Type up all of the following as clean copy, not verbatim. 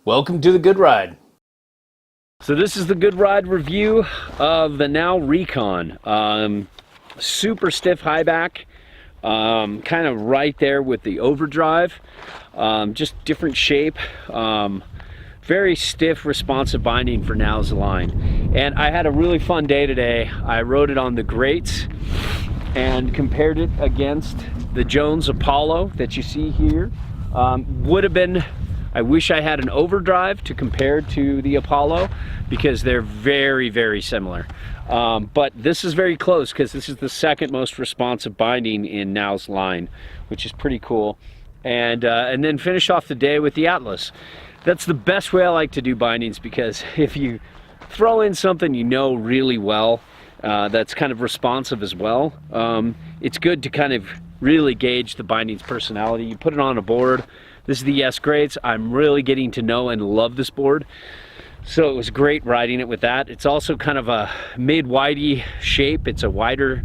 Welcome to the Good Ride. So this is the Good Ride review of the now Recon. Super stiff high back, kind of right there with the overdrive, just different shape. Very stiff, responsive binding for now's line. And I had a really fun day today. I rode it on the grates and compared it against the Jones Apollo that you see here. Would have been, I wish I had an overdrive to compare to the Apollo because they're very, very similar. But this is very close because this is the second most responsive binding in now's line, which is pretty cool. And then finish off the day with the Atlas. That's the best way I like to do bindings, because if you throw in something you know really well, that's kind of responsive as well, it's good to kind of really gauge the binding's personality. You put it on a board. This is the S grades. I'm really getting to know and love this board, so it was great riding it with that. It's also kind of a mid-widey shape. It's a wider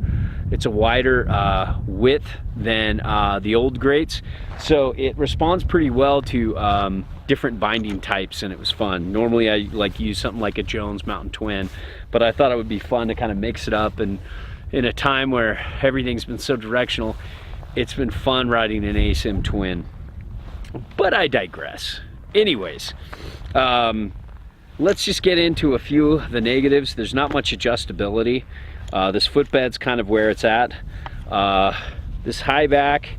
width than the old grates, so it responds pretty well to different binding types, and it was fun. Normally I like use something like a Jones Mountain Twin, but I thought it would be fun to kind of mix it up, and in a time where everything's been so directional, it's been fun riding an ASIM Twin. But I digress. Anyways, let's just get into a few of the negatives. There's not much adjustability. This footbed's kind of where it's at. This high back,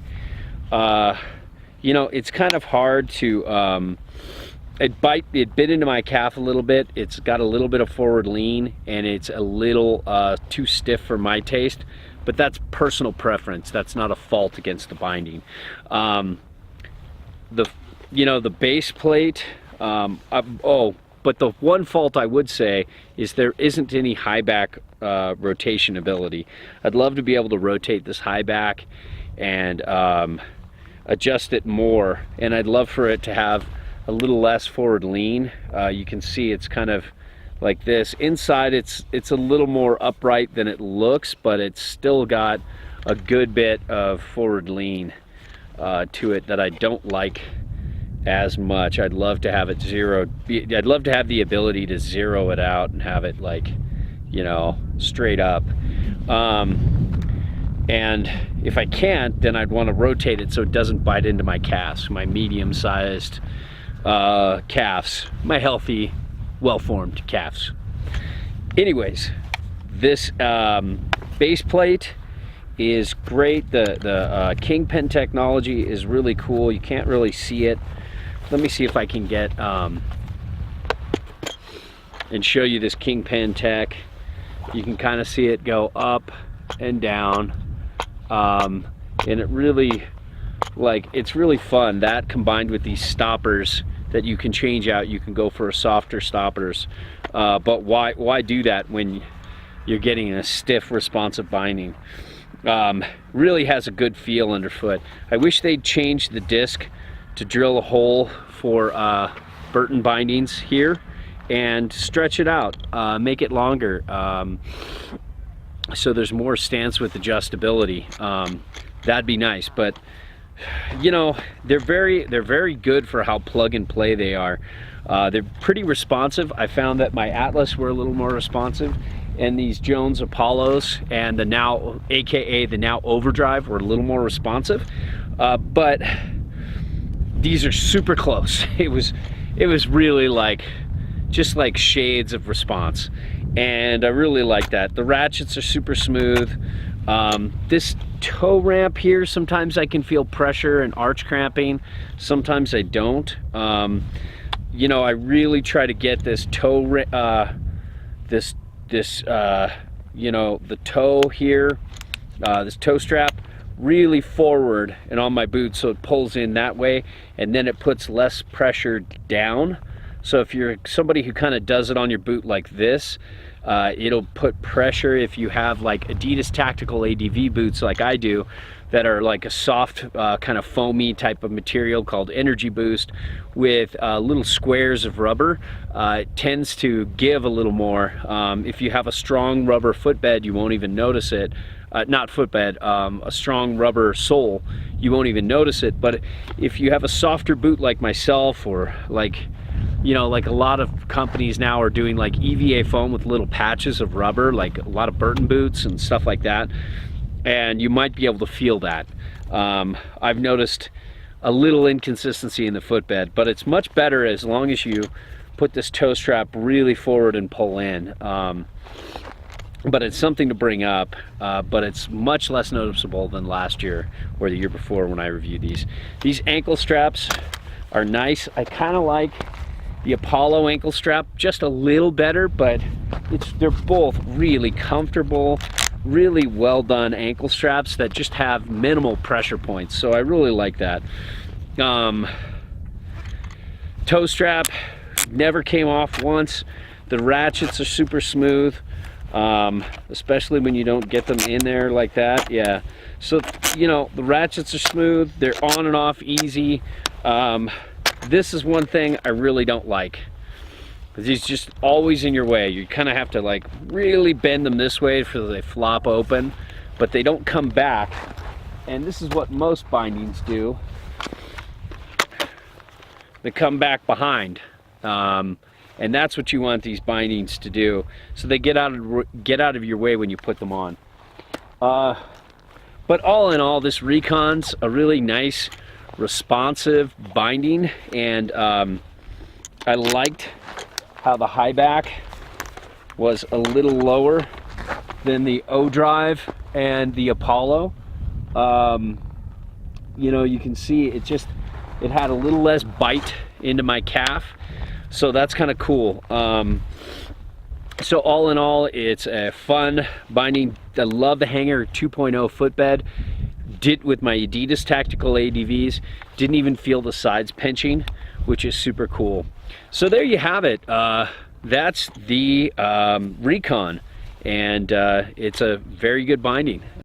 you know, it's kind of hard to, it bit into my calf a little bit. It's got a little bit of forward lean, and it's a little too stiff for my taste, but that's personal preference. That's not a fault against the binding. The base plate, but the one fault I would say is there isn't any high back rotation ability. I'd love to be able to rotate this high back and adjust it more, and I'd love for it to have a little less forward lean. You can see it's kind of like this. Inside it's a little more upright than it looks, but it's still got a good bit of forward lean to it that I don't like as much. I'd love to have it zeroed. I'd love to have the ability to zero it out and have it, like, you know, straight up. And if I can't, then I'd want to rotate it so it doesn't bite into my calves, my medium-sized calves, my healthy, well-formed calves. Anyways, this base plate is great. The Kingpin technology is really cool. You can't really see it. Let me see if I can get and show you this Kingpin tech. You can kind of see it go up and down, and it really, like, it's really fun. That combined with these stoppers that you can change out, you can go for softer stoppers, but why do that when you're getting a stiff, responsive binding? Really has a good feel underfoot. I wish they'd change the disc to drill a hole for Burton bindings here and stretch it out, make it longer, so there's more stance with adjustability. That'd be nice, but you know, they're very good for how plug and play they are. They're pretty responsive. I found that my Atlas were a little more responsive, and these Jones Apollos and the now, aka the now Overdrive, were a little more responsive, but these are super close. It was really like, just like shades of response, and I really like that. The ratchets are super smooth. This toe ramp here, sometimes I can feel pressure and arch cramping, sometimes I don't. You know, I really try to get this toe, you know, the toe here, this toe strap really forward and on my boot, so it pulls in that way, and then it puts less pressure down. So if you're somebody who kind of does it on your boot like this, it'll put pressure. If you have like Adidas tactical ADV boots like I do, that are like a soft kind of foamy type of material called Energy Boost with little squares of rubber, it tends to give a little more. If you have a strong rubber footbed, you won't even notice it. Not footbed, a strong rubber sole, you won't even notice it. But if you have a softer boot like myself, or like you know, like a lot of companies now are doing like EVA foam with little patches of rubber, like a lot of Burton boots and stuff like that, and you might be able to feel that. I've noticed a little inconsistency in the footbed, but it's much better as long as you put this toe strap really forward and pull in. But it's something to bring up, but it's much less noticeable than last year or the year before when I reviewed these. These ankle straps are nice. I kind of like the Apollo ankle strap just a little better, but they're both really comfortable, really well done ankle straps that just have minimal pressure points. So I really like that. Toe strap never came off once. The ratchets are super smooth. Especially when you don't get them in there like that. Yeah, so you know, the ratchets are smooth, they're on and off easy. This is one thing I really don't like, because he's just always in your way. You kind of have to like really bend them this way so they flop open, but they don't come back. And this is what most bindings do. They come back behind. And that's what you want these bindings to do, so they get out of your way when you put them on. But all in all, this Recon's a really nice, responsive binding, and I liked how the high back was a little lower than the O-Drive and the Apollo. You know, you can see it had a little less bite into my calf. So that's kind of cool. So all in all, it's a fun binding. I love the Hanger 2.0 footbed. Did with my Adidas Tactical ADVs. Didn't even feel the sides pinching, which is super cool. So there you have it. That's the Recon, and it's a very good binding.